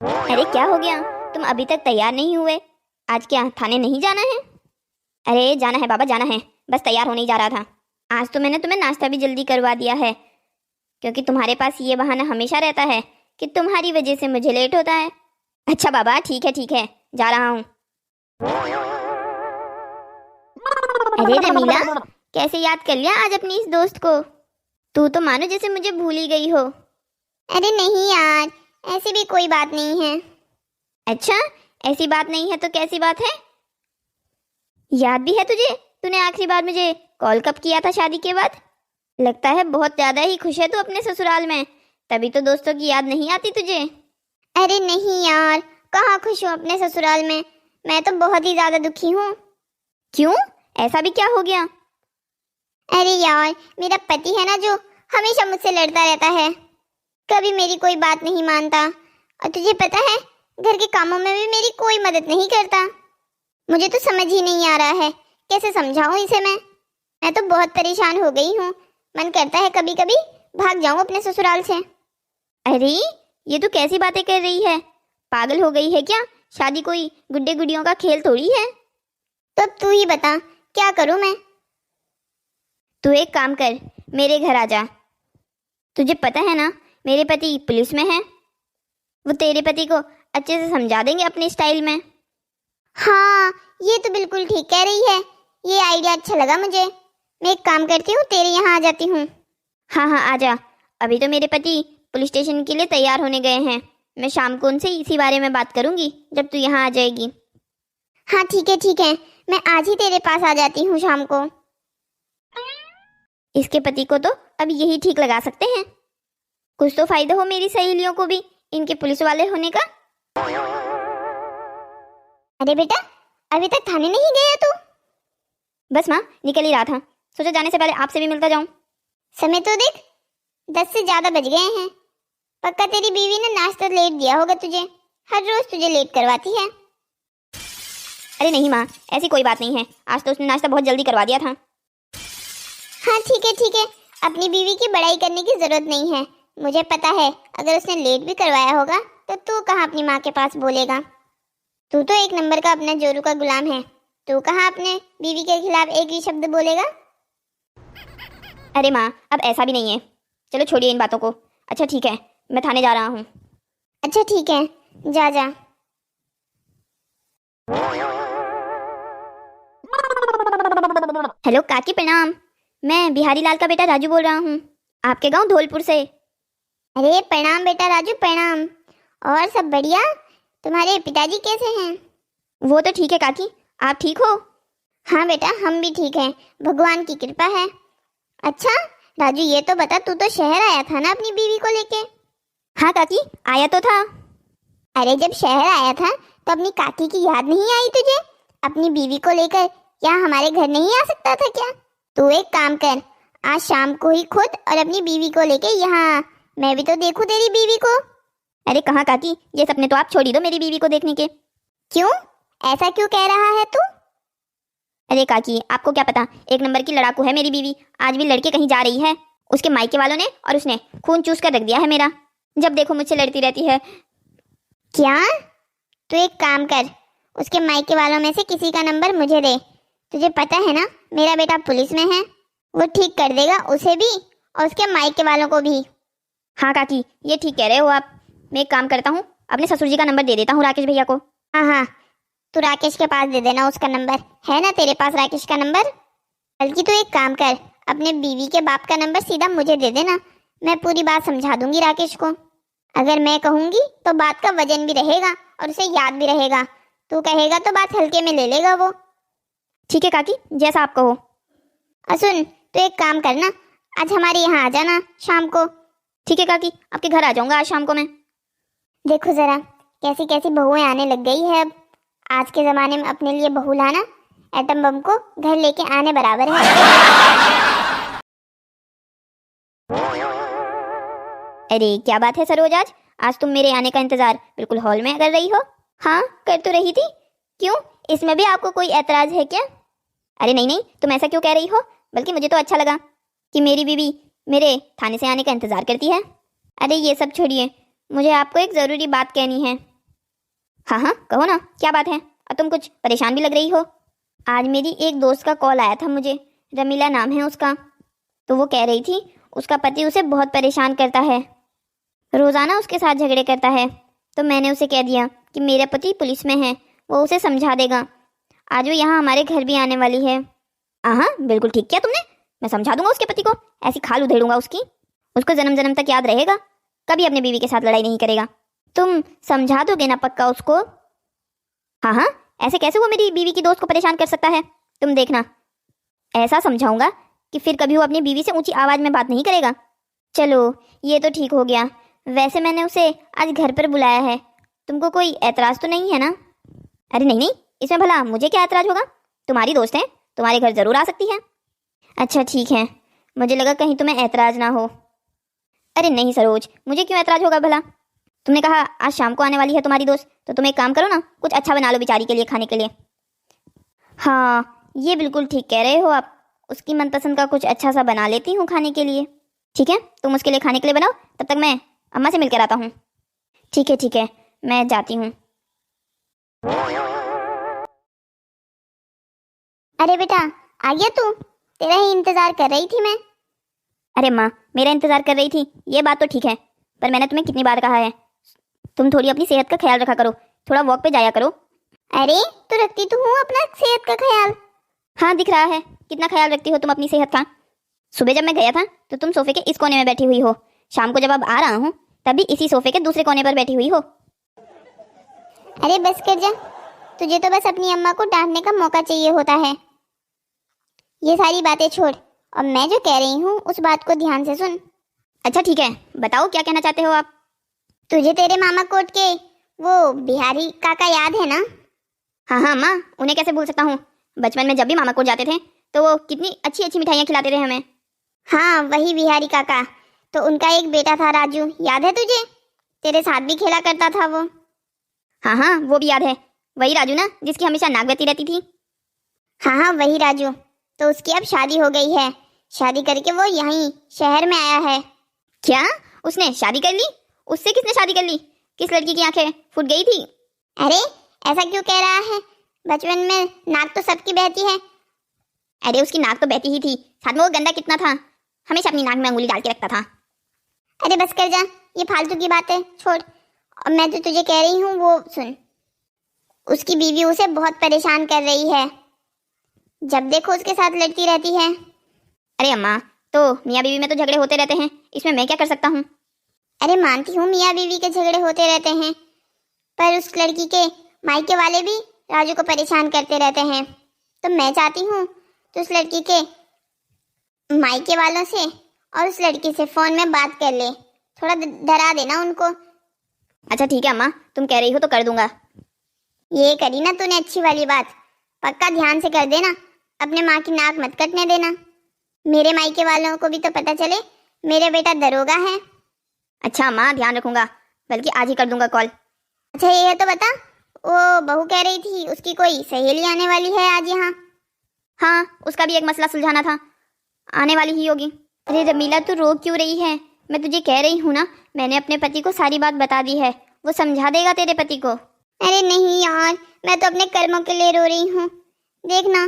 अरे क्या हो गया, तुम अभी तक तैयार नहीं हुए? आज क्या थाने नहीं जाना है? अरे जाना है बाबा, जाना है, बस तैयार होने ही जा रहा था। आज तो मैंने तुम्हें नाश्ता भी जल्दी करवा दिया है, क्योंकि तुम्हारे पास ये बहाना हमेशा रहता है कि तुम्हारी वजह से मुझे लेट होता है। अच्छा बाबा, ठीक है, जा रहा हूँ। अरे रमीला, कैसे याद कर लिया आज अपनी इस दोस्त को? तू तो मानो जैसे मुझे भूल ही गई हो। अरे नहीं यार, ऐसी भी कोई बात नहीं है। अच्छा, ऐसी बात नहीं है तो कैसी बात है? याद भी है तुझे, तूने आखिरी बार मुझे कॉल कब किया था शादी के बाद? लगता है बहुत ज्यादा ही खुश है तू अपने ससुराल में, तभी तो दोस्तों की याद नहीं आती तुझे। अरे नहीं यार, कहाँ खुश हूँ अपने ससुराल में, मैं तो बहुत ही ज्यादा दुखी हूँ। क्यों, ऐसा भी क्या हो गया? अरे यार, मेरा पति है ना जो हमेशा मुझसे लड़ता रहता है, कभी मेरी कोई बात नहीं मानता, और तुझे पता है घर के कामों में भी मेरी कोई मदद नहीं करता। मुझे तो समझ ही नहीं आ रहा है कैसे समझाऊं इसे मैं तो बहुत परेशान हो गई हूँ। मन करता है कभी कभी भाग जाऊं अपने ससुराल से। अरे ये तो कैसी बातें कर रही है, पागल हो गई है क्या? शादी कोई गुड्डे गुड़ियों का खेल थोड़ी है। तो अब तू ही बता, क्या करूं मैं? तू एक काम कर, मेरे घर आ जा। तुझे पता है ना मेरे पति पुलिस में है, वो तेरे पति को अच्छे से समझा देंगे अपने स्टाइल में। हाँ, ये तो बिल्कुल ठीक कह रही है, ये आइडिया अच्छा लगा मुझे। मैं एक काम करती हूँ, तेरे यहाँ आ जाती हूँ। हाँ आ जा, अभी तो मेरे पति पुलिस स्टेशन के लिए तैयार होने गए हैं। मैं शाम को उनसे इसी बारे में बात करूंगी जब तू यहाँ आ जाएगी। हाँ ठीक है, मैं आज ही तेरे पास आ जाती हूँ शाम को। इसके पति को तो अब यही ठीक लगा सकते हैं, कुछ तो फायदा हो मेरी सहेलियों को भी इनके पुलिस वाले होने का। अरे बेटा, अभी तक थाने नहीं गया तू? बस माँ, निकल ही रहा था, सोचा जाने से पहले आपसे भी मिलता जाऊं। समय तो देख, 10 से ज्यादा बज गए हैं। पक्का तेरी बीवी ने नाश्ता लेट दिया होगा तुझे, हर रोज तुझे लेट करवाती है। अरे नहीं माँ, ऐसी कोई बात नहीं है, आज तो उसने नाश्ता बहुत जल्दी करवा दिया था। हाँ ठीक है, अपनी बीवी की बड़ाई करने की जरूरत नहीं है। मुझे पता है अगर उसने लेट भी करवाया होगा तो तू कहाँ अपनी माँ के पास बोलेगा। तू तो एक नंबर का अपना जोरू का गुलाम है, तू कहाँ अपने बीवी के खिलाफ एक भी शब्द बोलेगा। अरे माँ, अब ऐसा भी नहीं है, चलो छोड़िए इन बातों को। अच्छा ठीक है, मैं थाने जा रहा हूँ। अच्छा ठीक है, जा जा। हेलो काकी, प्रणाम। मैं बिहारी लाल का बेटा राजू बोल रहा हूँ, आपके गांव धौलपुर से। अरे प्रणाम बेटा राजू, प्रणाम। और सब बढ़िया? तुम्हारे पिताजी कैसे हैं? वो तो ठीक है काकी, आप ठीक हो? हाँ बेटा, हम भी ठीक हैं, भगवान की कृपा है। अच्छा राजू, ये तो बता, तू तो शहर आया था ना अपनी बीवी को लेके? हाँ काकी, आया तो था। अरे जब शहर आया था तो अपनी काकी की याद नहीं आई तुझे? अपनी बीवी को लेकर यहाँ हमारे घर नहीं आ सकता था क्या? तू एक काम कर, आज शाम को ही खुद और अपनी बीवी को लेके यहाँ, मैं भी तो देखूं तेरी बीवी को। अरे कहाँ काकी, ये सपने तो आप छोड़ ही दो मेरी बीवी को देखने के। क्यों, ऐसा क्यों कह रहा है तू? अरे काकी, आपको क्या पता, एक नंबर की लड़ाकू है मेरी बीवी। आज भी लड़के कहीं जा रही है, उसके मायके वालों ने और उसने खून चूस कर रख दिया है मेरा। जब देखो मुझसे लड़ती रहती है। क्या? तू एक काम कर, उसके मायके वालों में से किसी का नंबर मुझे दे। तुझे पता है ना मेरा बेटा पुलिस में है, वो ठीक कर देगा उसे भी और उसके मायके वालों को भी। हाँ काकी, ये ठीक कह रहे हो आप। मैं एक काम करता हूँ, अपने ससुर जी का नंबर दे देता हूँ राकेश भैया को। हाँ, तू राकेश के पास दे देना, उसका नंबर है ना तेरे पास, राकेश का नंबर। बल्कि तू एक काम कर, अपने बीवी के बाप का नंबर सीधा मुझे दे देना, मैं पूरी बात समझा दूंगी राकेश को। अगर मैं कहूंगी तो बात का वजन भी रहेगा और उसे याद भी रहेगा, तू कहेगा तो बात हल्के में ले लेगा वो। ठीक है काकी, जैसा आप कहो। और सुन, तू एक काम करना, आज हमारे यहाँ आ जाना शाम को। ठीक है काकी, आपके घर आ जाऊंगा आज शाम को मैं। देखो जरा कैसी कैसी बहुएं आने लग गई है अब। आज के जमाने में अपने लिए बहू लाना एटम बम को घर लेके आने बराबर है। अरे क्या बात है सरोज, आज तुम मेरे आने का इंतजार बिल्कुल हॉल में कर रही हो। हाँ कर तो रही थी, क्यों, इसमें भी आपको कोई एतराज है क्या? अरे नहीं, तुम ऐसा क्यों कह रही हो, बल्कि मुझे तो अच्छा लगा कि मेरी बीवी मेरे थाने से आने का इंतजार करती है। अरे ये सब छोड़िए, मुझे आपको एक ज़रूरी बात कहनी है। हाँ हाँ कहो ना, क्या बात है? और तुम कुछ परेशान भी लग रही हो। आज मेरी एक दोस्त का कॉल आया था मुझे, रमीला नाम है उसका। तो वो कह रही थी उसका पति उसे बहुत परेशान करता है, रोज़ाना उसके साथ झगड़े करता है। तो मैंने उसे कह दिया कि मेरा पति पुलिस में है, वो उसे समझा देगा। आज वो यहाँ हमारे घर भी आने वाली है। हाँ बिल्कुल ठीक किया तुमने, मैं समझा दूंगा उसके पति को, ऐसी खाल उधेड़ूंगा उसकी, उसको जन्म जन्म तक याद रहेगा, कभी अपने बीवी के साथ लड़ाई नहीं करेगा। तुम समझा दोगे ना पक्का उसको? हाँ हाँ, ऐसे कैसे वो मेरी बीवी की दोस्त को परेशान कर सकता है? तुम देखना, ऐसा समझाऊंगा कि फिर कभी वो अपनी बीवी से ऊंची आवाज़ में बात नहीं करेगा। चलो ये तो ठीक हो गया। वैसे मैंने उसे आज घर पर बुलाया है, तुमको कोई ऐतराज़ तो नहीं है ना? अरे नहीं नहीं, इसमें भला मुझे क्या ऐतराज़ होगा, तुम्हारी दोस्त है, तुम्हारे घर ज़रूर आ सकती है। अच्छा ठीक है, मुझे लगा कहीं तुम्हें ऐतराज़ ना हो। अरे नहीं सरोज, मुझे क्यों ऐतराज़ होगा भला? तुमने कहा आज शाम को आने वाली है तुम्हारी दोस्त, तो तुम एक काम करो ना, कुछ अच्छा बना लो बेचारी के लिए खाने के लिए। हाँ ये बिल्कुल ठीक कह रहे हो आप, उसकी मनपसंद का कुछ अच्छा सा बना लेती हूँ खाने के लिए। ठीक है, तुम उसके लिए खाने के लिए बनाओ, तब तक मैं अम्मा से मिलकर आता हूँ। ठीक है, मैं जाती हूँ। अरे बेटा, आ गया तू? तेरा ही इंतजार कर रही थी मैं। अरे माँ, मेरा इंतज़ार कर रही थी ये बात तो ठीक है, पर मैंने तुम्हें कितनी बार कहा है, तुम थोड़ी अपनी सेहत का ख्याल रखा करो, थोड़ा वॉक पे जाया करो। अरे तो रखती तो हूँ अपना सेहत का ख्याल। हाँ दिख रहा है कितना ख्याल रखती हो तुम अपनी सेहत का। सुबह जब मैं गया था तो तुम सोफे के इस कोने में बैठी हुई हो, शाम को जब अब आ रहा हूँ तब भी इसी सोफे के दूसरे कोने पर बैठी हुई हो। अरे बस कर जा, तुझे तो बस अपनी अम्मा को डांटने का मौका चाहिए होता है। ये सारी बातें छोड़ और मैं जो कह रही हूँ उस बात को ध्यान से सुन। अच्छा ठीक है, बताओ क्या कहना चाहते हो आप? तुझे तेरे मामा कोट के वो बिहारी काका याद है ना? हाँ माँ, उन्हें कैसे भूल सकता हूँ। बचपन में जब भी मामा कोट जाते थे तो वो कितनी अच्छी अच्छी मिठाइयाँ खिलाते थे हमें। हाँ वही बिहारी काका, तो उनका एक बेटा था राजू, याद है तुझे? तेरे साथ भी खेला करता था वो। हाँ वो भी याद है, वही राजू ना जिसकी हमेशा नाक बहती रहती थी। हाँ वही राजू। तो उसकी अब शादी हो गई है, शादी करके वो यहीं शहर में आया है। क्या उसने शादी कर ली? उससे किसने शादी कर ली? किस लड़की की आंखें फूट गई थी? अरे ऐसा क्यों कह रहा है, बचपन में नाक तो सबकी बहती है। अरे उसकी नाक तो बहती ही थी, साथ में वो गंदा कितना था, हमेशा अपनी नाक में अंगुली डाल के रखता था। अरे बस कर जा, ये फालतू की बातें छोड़ और मैं तो तुझे कह रही हूँ वो सुन। उसकी बीवी उसे बहुत परेशान कर रही है, जब देखो उसके साथ लड़ती रहती है। अरे अम्मा, तो मियाँ बीवी में तो झगड़े होते रहते हैं, इसमें मैं क्या कर सकता हूँ? अरे मानती हूँ मियाँ बीवी के झगड़े होते रहते हैं, पर उस लड़की के मायके वाले भी राजू को परेशान करते रहते हैं। तो मैं चाहती हूँ तो उस लड़की के मायके वालों से और उस लड़की से फोन में बात कर ले, थोड़ा डरा देना उनको। अच्छा ठीक है अम्मा, तुम कह रही हो तो कर दूंगा। ये करी ना तूने अच्छी वाली बात, पक्का ध्यान से कर देना, अपने माँ की नाक मत कटने देना। मेरे मायके वालों को भी तो पता चले मेरा बेटा दरोगा है। अच्छा अम्मा, ध्यान रखूंगा, बल्कि आज ही कर दूंगा कॉल। अच्छा ये है तो बता, वो बहू कह रही थी उसकी कोई सहेली आने वाली है आज यहाँ। हाँ उसका भी एक मसला सुलझाना था, आने वाली ही होगी। अरे रमीला तू रो क्यों रही है? मैं तुझे कह रही हूँ ना, मैंने अपने पति को सारी बात बता दी है, वो समझा देगा तेरे पति को। अरे नहीं यार, मैं तो अपने कर्मों के लिए रो रही हूँ। देखना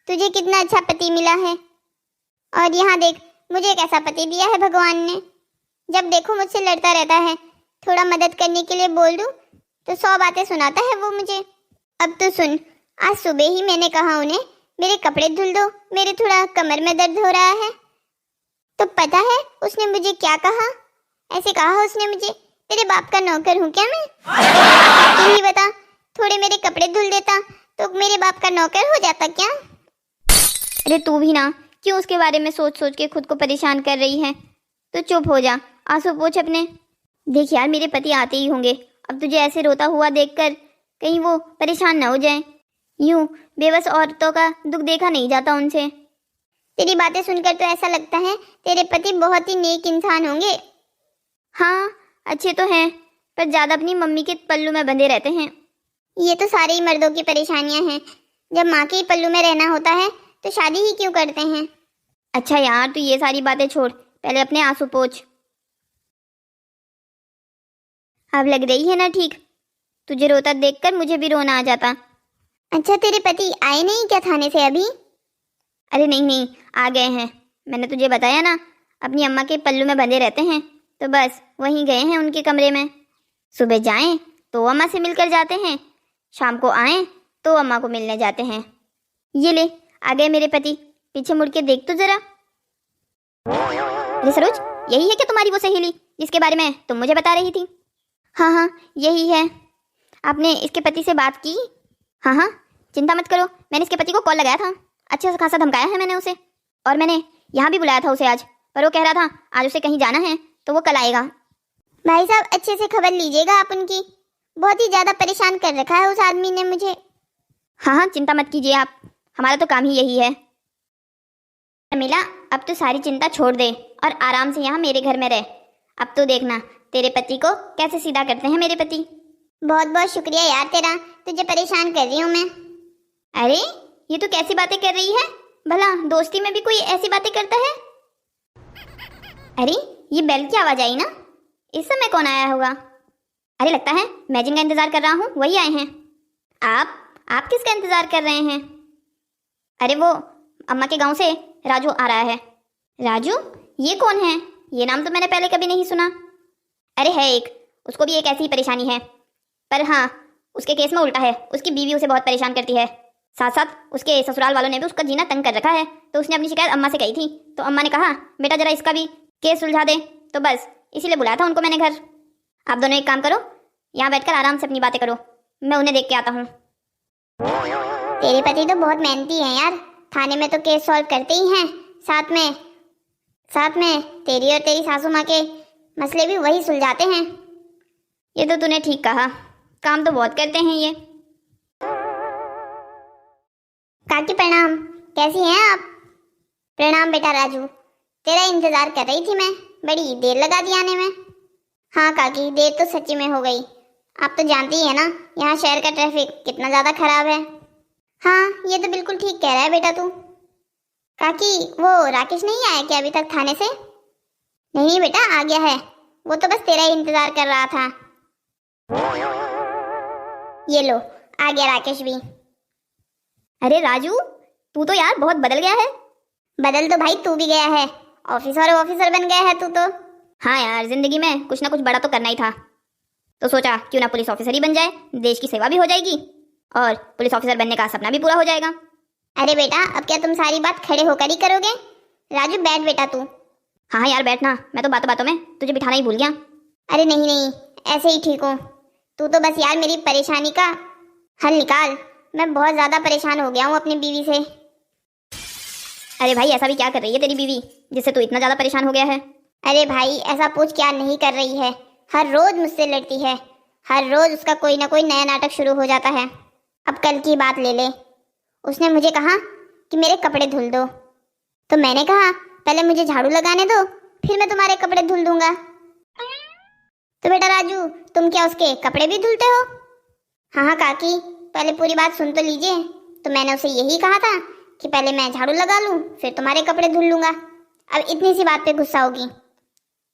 तुझे कितना अच्छा पति मिला है, और यहाँ देख मुझे कैसा पति दिया है भगवान ने। जब देखो मुझसे लड़ता रहता है, थोड़ा मदद करने के लिए बोल दूँ तो 100 बातें सुनाता है वो मुझे। अब तो सुन, आज सुबह ही मैंने कहा उन्हें मेरे कपड़े धुल दो, मेरे थोड़ा कमर में दर्द हो रहा है। तो पता है उसने मुझे क्या कहा? ऐसे कहा उसने मुझे, तेरे बाप का नौकर हूँ क्या मैं? तू ही बता, थोड़े मेरे कपड़े धुल देता तो मेरे बाप का नौकर हो जाता क्या? अरे तू भी ना क्यों उसके बारे में सोच सोच के खुद को परेशान कर रही है? तो चुप हो जा, आंसू पोंछ अपने। देख यार, मेरे पति आते ही होंगे, अब तुझे ऐसे रोता हुआ देखकर कहीं वो परेशान ना हो जाए। यूं बेबस औरतों का दुख देखा नहीं जाता उनसे। तेरी बातें सुनकर तो ऐसा लगता है तेरे पति बहुत ही नेक इंसान होंगे। हाँ अच्छे तो हैं, पर ज्यादा अपनी मम्मी के पल्लू में बंधे रहते हैं। ये तो सारे ही मर्दों की परेशानियां हैं, जब माँ के ही पल्लू में रहना होता है तो शादी ही क्यों करते हैं। अच्छा यार, तू ये सारी बातें छोड़, पहले अपने आंसू पोंछ। अब लग रही है ना ठीक। तुझे रोता देखकर मुझे भी रोना आ जाता। अच्छा, तेरे पति आए नहीं क्या थाने से अभी? अरे नहीं नहीं, आ गए हैं। मैंने तुझे बताया ना, अपनी अम्मा के पल्लू में बंधे रहते हैं, तो बस वहीं गए हैं उनके कमरे में। सुबह जाएं तो अम्मा से मिलकर जाते हैं, शाम को आएं तो अम्मा को मिलने जाते हैं। ये ले, आ गए मेरे पति। पीछे मुड़ के देख तो जरा। अरे सरोज, यही है क्या तुम्हारी वो सहेली जिसके बारे में तुम मुझे बता रही थी? हाँ हाँ, यही है। आपने इसके पति से बात की? हाँ हाँ, चिंता मत करो, मैंने इसके पति को कॉल लगाया था, अच्छे से खासा धमकाया है मैंने उसे, और मैंने यहाँ भी बुलाया था उसे आज, पर वो कह रहा था आज उसे कहीं जाना है तो वो कल आएगा। भाई साहब, अच्छे से खबर लीजिएगा आप उनकी, बहुत ही ज्यादा परेशान कर रखा है उस आदमी ने मुझे। हाँ हाँ, चिंता मत कीजिए आप, हमारा तो काम ही यही है। शर्मिला, अब तो सारी चिंता छोड़ दे और आराम से यहाँ मेरे घर में रह। अब तो देखना तेरे पति को कैसे सीधा करते हैं मेरे पति। बहुत बहुत शुक्रिया यार तेरा, तुझे परेशान कर रही हूँ मैं। अरे ये तो कैसी बातें कर रही है, भला दोस्ती में भी कोई ऐसी बातें करता है? अरे ये बेल की आवाज आई ना, इस समय कौन आया होगा? अरे लगता है मैं जिनका इंतजार कर रहा हूँ वही आए हैं। आप किसका इंतजार कर रहे हैं? अरे वो अम्मा के गांव से राजू आ रहा है। राजू? ये कौन है? ये नाम तो मैंने पहले कभी नहीं सुना। अरे है एक, उसको भी एक ऐसी ही परेशानी है, पर हाँ उसके केस में उल्टा है, उसकी बीवी उसे बहुत परेशान करती है, साथ साथ उसके ससुराल वालों ने भी उसका जीना तंग कर रखा है। तो उसने अपनी शिकायत अम्मा से कही थी, तो अम्मा ने कहा बेटा जरा इसका भी केस सुलझा दे, तो बस इसीलिए बुलाया था उनको मैंने घर। आप दोनों एक काम करो, यहाँ बैठकर आराम से अपनी बातें करो, मैं उन्हें देख के आता हूँ। तेरे पति तो बहुत मेहनती हैं यार, थाने में तो केस सॉल्व करते ही हैं, साथ में तेरी और तेरी सासू माँ के मसले भी वही सुलझाते हैं। ये तो तूने ठीक कहा, काम तो बहुत करते हैं ये। काकी प्रणाम, कैसी हैं आप? प्रणाम बेटा राजू, तेरा इंतजार कर रही थी मैं, बड़ी देर लगा दी आने में। हाँ काकी, देर तो सच्ची में हो गई, आप तो जानती ही है ना यहाँ शहर का ट्रैफिक कितना ज़्यादा खराब है। हाँ ये तो बिल्कुल ठीक कह रहा है बेटा तू। काकी वो राकेश नहीं आया क्या अभी तक थाने से? नहीं बेटा, आ गया है, वो तो बस तेरा ही इंतजार कर रहा था। ये लो, आ गया राकेश भी। अरे राजू, तू तो यार बहुत बदल गया है। बदल तो भाई तू भी गया है, ऑफिसर बन गया है तू तो। हाँ यार, जिंदगी में कुछ ना कुछ बड़ा तो करना ही था, तो सोचा क्यों ना पुलिस ऑफिसर ही बन जाए, देश की सेवा भी हो जाएगी और पुलिस ऑफिसर बनने का सपना भी पूरा हो जाएगा। अरे बेटा, अब क्या तुम सारी बात खड़े होकर ही करोगे? राजू बैठ बेटा तू। हाँ यार बैठना, मैं तो बातों बातों में तुझे बिठाना ही भूल गया। अरे नहीं, ऐसे ही ठीक हूँ, तू तो बस यार मेरी परेशानी का हल निकाल, मैं बहुत ज्यादा परेशान हो गया हूँ अपनी बीवी से। अरे भाई, ऐसा भी क्या कर रही है तेरी बीवी जिससे तू इतना ज्यादा परेशान हो गया है? अरे भाई, ऐसा पूछ क्या नहीं कर रही है, हर रोज मुझसे लड़ती है, हर रोज उसका कोई ना कोई नया नाटक शुरू हो जाता है। अब कल की बात ले ले, उसने मुझे कहा कि मेरे कपड़े धुल दो, तो मैंने कहा पहले मुझे झाड़ू लगाने दो, फिर मैं तुम्हारे कपड़े धुल दूंगा। तो बेटा राजू, तुम क्या उसके कपड़े भी धुलते हो? हाँ काकी, पहले पूरी बात सुन तो लीजिए। तो मैंने उसे यही कहा था कि पहले मैं झाड़ू लगा लूं, फिर तुम्हारे कपड़े धुल लूंगा। अब इतनी सी बात पे गुस्सा होगी?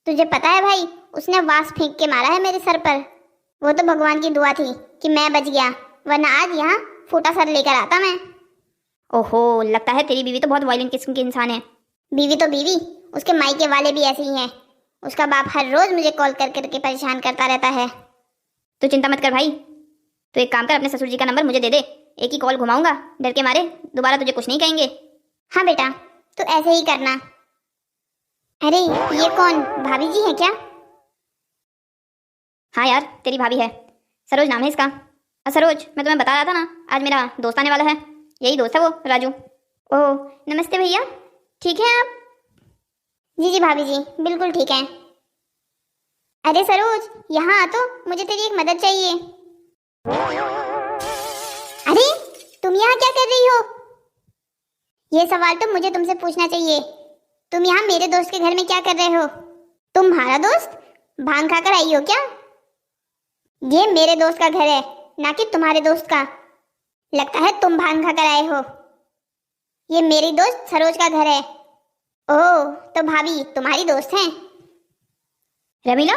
तुझे पता है भाई, उसने वास फेंक के मारा है मेरे सर पर। वो तो भगवान की दुआ थी कि मैं बच गया, वरना आज यहाँ फूटा सर लेकर आता मैं। ओहो, लगता है तेरी बीवी तो बहुत वायलेंट किस्म की इंसान है। बीवी तो बीवी, उसके मायके वाले भी ऐसे ही हैं। उसका बाप हर रोज मुझे कॉल कर करके परेशान करता रहता है। तो चिंता मत कर भाई, तो एक काम कर, अपने ससुर जी का नंबर मुझे दे दे, एक ही कॉल घुमाऊंगा, डर के मारे दोबारा तुझे कुछ नहीं कहेंगे। हाँ बेटा, तो ऐसे ही करना। अरे ये कौन, भाभी जी है क्या? हाँ यार, तेरी भाभी है, सरोज नाम है इसका। सरोज, मैं तुम्हें बता रहा था ना, आज मेरा दोस्त आने वाला है, यही दोस्त है वो राजू। ओह नमस्ते भैया, ठीक है आप? जी भाभी जी, बिल्कुल ठीक है। अरे सरोज, यहाँ आ, तो मुझे तेरी एक मदद चाहिए। अरे तुम यहाँ क्या कर रही हो? ये सवाल तो मुझे तुमसे पूछना चाहिए, तुम यहाँ मेरे दोस्त के घर में क्या कर रहे हो? तुम्हारा दोस्त भांग खाकर आई हो क्या? ये मेरे दोस्त का घर है, ना कि तुम्हारे दोस्त का। लगता है तुम भांग खाकर आए हो। ये मेरी दोस्त सरोज का घर है। ओह, तो भाभी तुम्हारी दोस्त हैं? रमीला,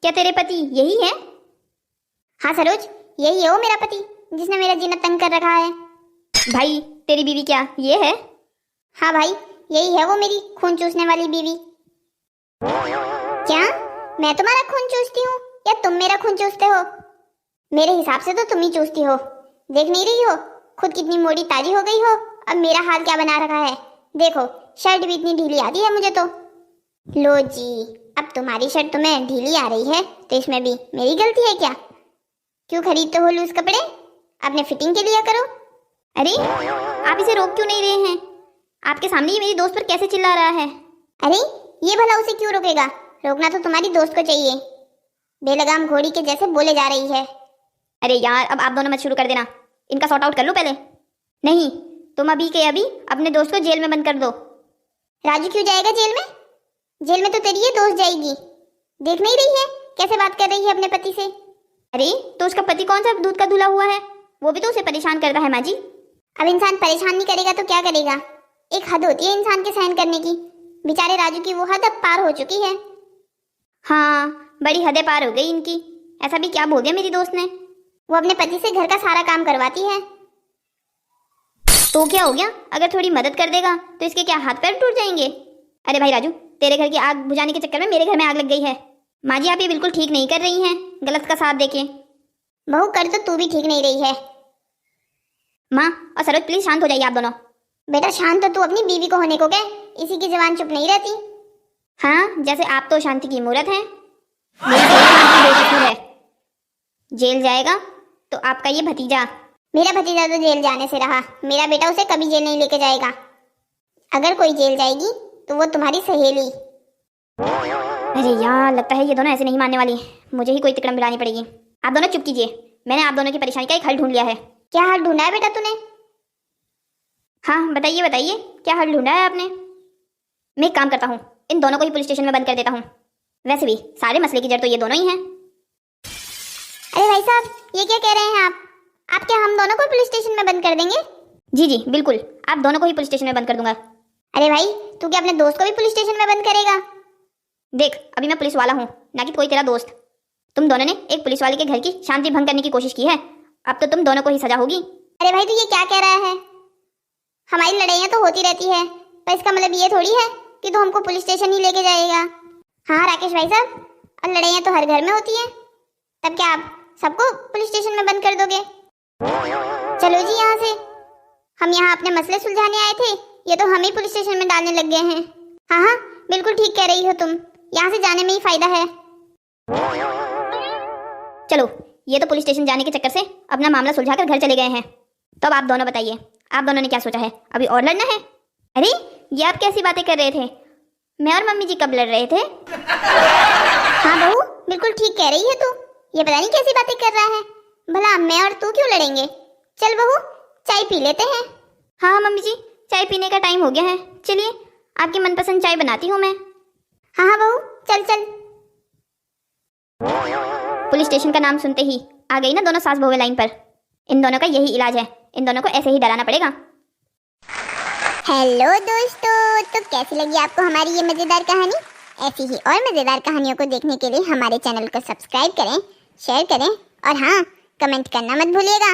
क्या तेरे पति यही है हाँ सरोज, यही है वो मेरा पति जिसने मेरा जीना तंग कर रखा है। भाई तेरी बीवी क्या ये है? हाँ भाई, यही है वो मेरी खून चूसने वाली बीवी। क्या मैं तुम्हारा खून चूसती हूँ या तुम मेरा खून चूसते हो? मेरे हिसाब से तो तुम ही चूसती हो। देख नहीं रही हो खुद कितनी मोटी ताजी हो गई हो? अब मेरा हाल क्या बना रखा है देखो, शर्ट भी इतनी ढीली आती है मुझे तो। लो जी, अब तुम्हारी शर्ट तुम्हें ढीली आ रही है तो इसमें भी मेरी गलती है क्या? क्यों खरीदते हो लूज कपड़े? अपने फिटिंग के लिया करो। अरे आप इसे रोक क्यों नहीं रहे हैं? आपके सामने ये मेरी दोस्त पर कैसे चिल्ला रहा है? अरे ये भला उसे क्यों रोकेगा? रोकना तो तुम्हारी दोस्त को चाहिए। बेलगाम घोड़ी के जैसे बोले जा रही है। अरे यार अब आप दोनों मत शुरू कर देना, इनका सॉर्ट आउट कर लो पहले। नहीं, तुम अभी के अभी अपने दोस्त को जेल में बंद कर दो। राजू क्यों जाएगा जेल में? जेल में तो तेरी ये दोस्त जाएगी। देख नहीं रही है कैसे बात कर रही है अपने पति से? अरे तो उसका पति कौन सा दूध का धुला हुआ है? वो भी तो उसे परेशान करता है माँ जी। अब इंसान परेशान नहीं करेगा तो क्या करेगा? एक हद होती है इंसान के सहन करने की। बेचारे राजू की वो हद अब पार हो चुकी है। हाँ, बड़ी हदें पार हो गई इनकी। ऐसा भी क्या बोल दिया मेरी दोस्त ने? वो अपने पति से घर का सारा काम करवाती है। तो क्या हो गया, अगर थोड़ी मदद कर देगा तो इसके क्या हाथ पैर टूट जाएंगे? अरे भाई राजू, तेरे घर की आग बुझाने के चक्कर में मेरे घर में आग लग गई है। माँ जी आप ये बिल्कुल ठीक नहीं कर रही हैं, गलत का साथ देके। बहू कर तो तू भी ठीक नहीं रही है। माँ और सरोज प्लीज शांत हो जाइए आप दोनों। बेटा शांत तो तू अपनी बीवी को होने को कह, इसी की जबान चुप नहीं रहती। हाँ, जैसे आप तो शांति की मूर्त हैं, मेरी तो शांति बेकसूर है। जेल जाएगा तो आपका ये भतीजा। मेरा भतीजा तो जेल जाने से रहा, मेरा बेटा उसे कभी जेल नहीं लेके जाएगा। अगर कोई जेल जाएगी तो वो तुम्हारी सहेली। अरे यार, लगता है ये दोनों ऐसे नहीं मानने वाली, मुझे ही कोई तिकड़म मिलानी पड़ेगी। आप दोनों चुप कीजिए, मैंने आप दोनों की परेशानी का एक हल ढूंढ लिया है। क्या हल ढूंढा है बेटा तूने? हाँ बताइए बताइए, क्या हल ढूंढा है आपने? मैं एक काम करता हूँ, इन दोनों को ही पुलिस स्टेशन में बंद कर देता हूँ। वैसे भी सारे मसले की जड़ तो ये दोनों ही हैं। अरे भाई साहब, ये क्या कह रहे हैं आप क्या हम दोनों को पुलिस स्टेशन में बंद कर देंगे? जी जी बिल्कुल, आप दोनों को ही पुलिस स्टेशन में बंद कर दूंगा। अरे भाई, तू क्या अपने दोस्त को भी पुलिस स्टेशन में बंद करेगा? देख, अभी मैं पुलिस वाला हूँ, ना कि कोई तेरा दोस्त। तुम दोनों ने एक पुलिस वाले के घर की शांति भंग करने की कोशिश की है, अब तो तुम दोनों को ही सजा होगी। अरे भाई, तू ये क्या कह रहा है? हमारी लड़ाइयाँ तो होती रहती है, पर इसका मतलब ये थोड़ी है कि तू हमको पुलिस स्टेशन ही लेके जाएगा। हाँ राकेश भाई साहब, और लड़ाइयाँ तो हर घर में होती हैं, तब क्या आप सबको पुलिस स्टेशन में बंद कर दोगे? चलो जी यहाँ से, हम यहाँ अपने मसले सुलझाने आए थे, ये तो हम ही पुलिस स्टेशन में डालने लग गए हैं। हाँ हाँ बिल्कुल ठीक कह रही हो तुम, यहाँ से जाने में ही फायदा है। चलो, ये तो पुलिस स्टेशन जाने के चक्कर से अपना मामला सुलझाकर घर चले गए हैं। तो अब आप दोनों बताइए, आप दोनों ने क्या सोचा है? अभी और लड़ना है? अरे ये आप कैसी बातें कर रहे थे? मैं और मम्मी जी कब लड़ रहे थे? हाँ बहू, बिल्कुल ठीक कह रही है तू, ये पता नहीं कैसी बातें कर रहा है। भला मैं और तू क्यों लड़ेंगे? चल बहू, चाय पी लेते हैं। हाँ मम्मी जी, चाय पीने का टाइम हो गया है, चलिए आपकी मनपसंद चाय बनाती हूँ मैं। हाँ हाँ बहू, चल चल। पुलिस स्टेशन का नाम सुनते ही आ गई ना दोनों सास बहू लाइन पर। इन दोनों का यही इलाज है, इन दोनों को ऐसे ही डराना पड़ेगा। हेलो दोस्तों, तो कैसी लगी आपको हमारी ये मजेदार कहानी? ऐसी ही और मजेदार कहानियों को देखने के लिए हमारे चैनल को सब्सक्राइब करें, शेयर करें और हाँ, कमेंट करना मत भूलिएगा।